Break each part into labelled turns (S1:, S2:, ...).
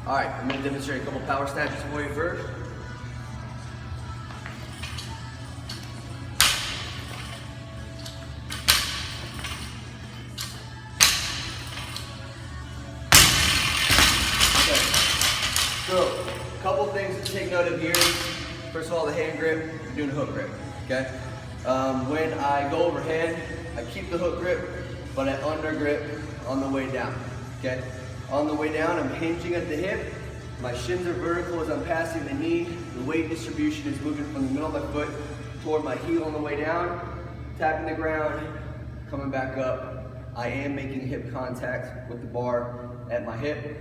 S1: All right, I'm gonna demonstrate a couple power snatches for you first. So, a couple things to take note of here. First of all, the hand grip, you're doing a hook grip, okay? When I go overhead, I keep the hook grip, but I under grip on the way down, okay? On the way down, I'm hinging at the hip. My shins are vertical as I'm passing the knee. The weight distribution is moving from the middle of my foot toward my heel on the way down, tapping the ground, coming back up. I am making hip contact with the bar at my hip.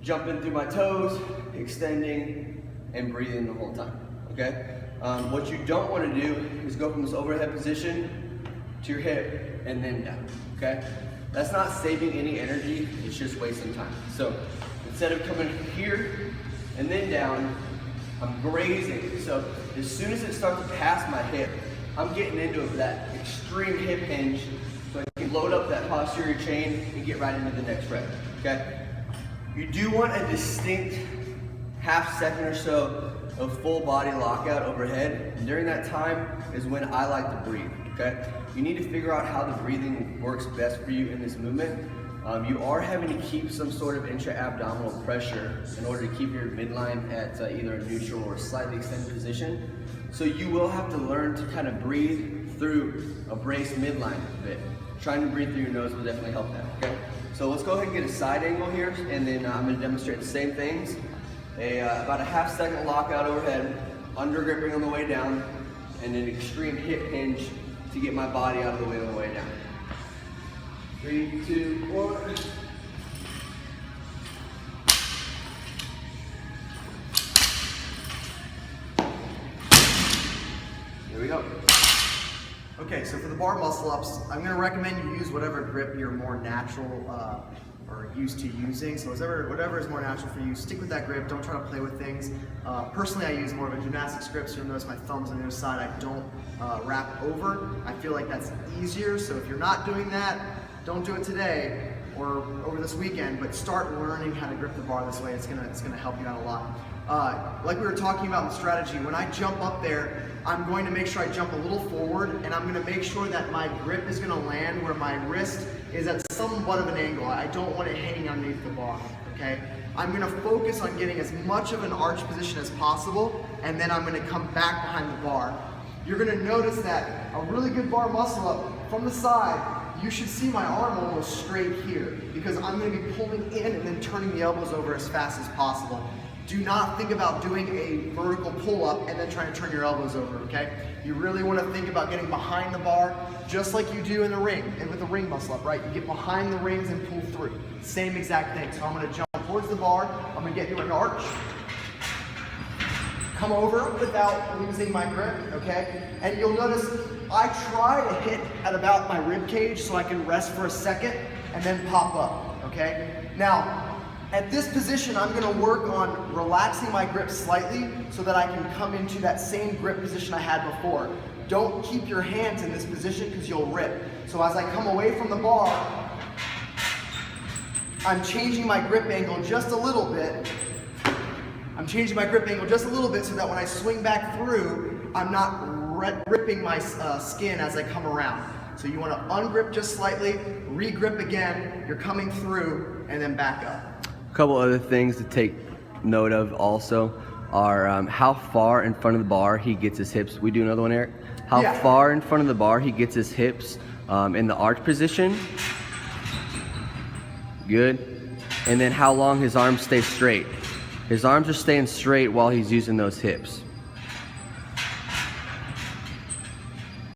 S1: Jumping through my toes, extending, and breathing the whole time, okay? What you don't want to do is go from this overhead position to your hip and then down, okay? That's not saving any energy, it's just wasting time. So instead of coming here and then down, I'm grazing. So as soon as it starts to pass my hip, I'm getting into that extreme hip hinge so I can load up that posterior chain and get right into the next rep, okay? You do want a distinct half second or so of full body lockout overhead. And during that time is when I like to breathe, okay? You need to figure out how the breathing works best for you in this movement. You are having to keep some sort of intra-abdominal pressure in order to keep your midline at either a neutral or slightly extended position. So you will have to learn to kind of breathe through a braced midline a bit. Trying to breathe through your nose will definitely help that, okay? So let's go ahead and get a side angle here, and then I'm going to demonstrate the same things. About a half second lockout overhead, under gripping on the way down, and an extreme hip hinge to get my body out of the way on the way down. 3, 2, 1. Here we go.
S2: Okay, so for the bar muscle ups, I'm going to recommend you use whatever grip you're more natural or used to using. So whatever is more natural for you, stick with that grip. Don't try to play with things. Personally, I use more of a gymnastics grip, so you'll notice my thumbs on the other side. I don't wrap over. I feel like that's easier. So if you're not doing that, don't do it today or over this weekend, but start learning how to grip the bar this way. It's gonna help you out a lot. Like we were talking about in the strategy, when I jump up there, I'm going to make sure I jump a little forward, and I'm going to make sure that my grip is going to land where my wrist is at somewhat of an angle. I don't want it hanging underneath the bar, okay? I'm going to focus on getting as much of an arch position as possible, and then I'm going to come back behind the bar. You're going to notice that a really good bar muscle up from the side, you should see my arm almost straight here, because I'm going to be pulling in and then turning the elbows over as fast as possible. Do not think about doing a vertical pull-up and then trying to turn your elbows over, okay? You really want to think about getting behind the bar, just like you do in the ring, and with the ring muscle up, right? You get behind the rings and pull through. Same exact thing. So I'm going to jump towards the bar, I'm going to get you an arch, come over without losing my grip, okay? And you'll notice I try to hit at about my rib cage so I can rest for a second and then pop up, okay? Now, at this position, I'm going to work on relaxing my grip slightly so that I can come into that same grip position I had before. Don't keep your hands in this position because you'll rip. So as I come away from the bar, I'm changing my grip angle just a little bit. I'm changing my grip angle just a little bit so that when I swing back through, I'm not ripping my skin as I come around. So you want to ungrip just slightly, re-grip again, you're coming through, and then back up.
S1: A couple other things to take note of also are how far in front of the bar he gets his hips. We do another one, Eric? How far in front of the bar he gets his hips in the arch position. Good. And then how long his arms stay straight. His arms are staying straight while he's using those hips.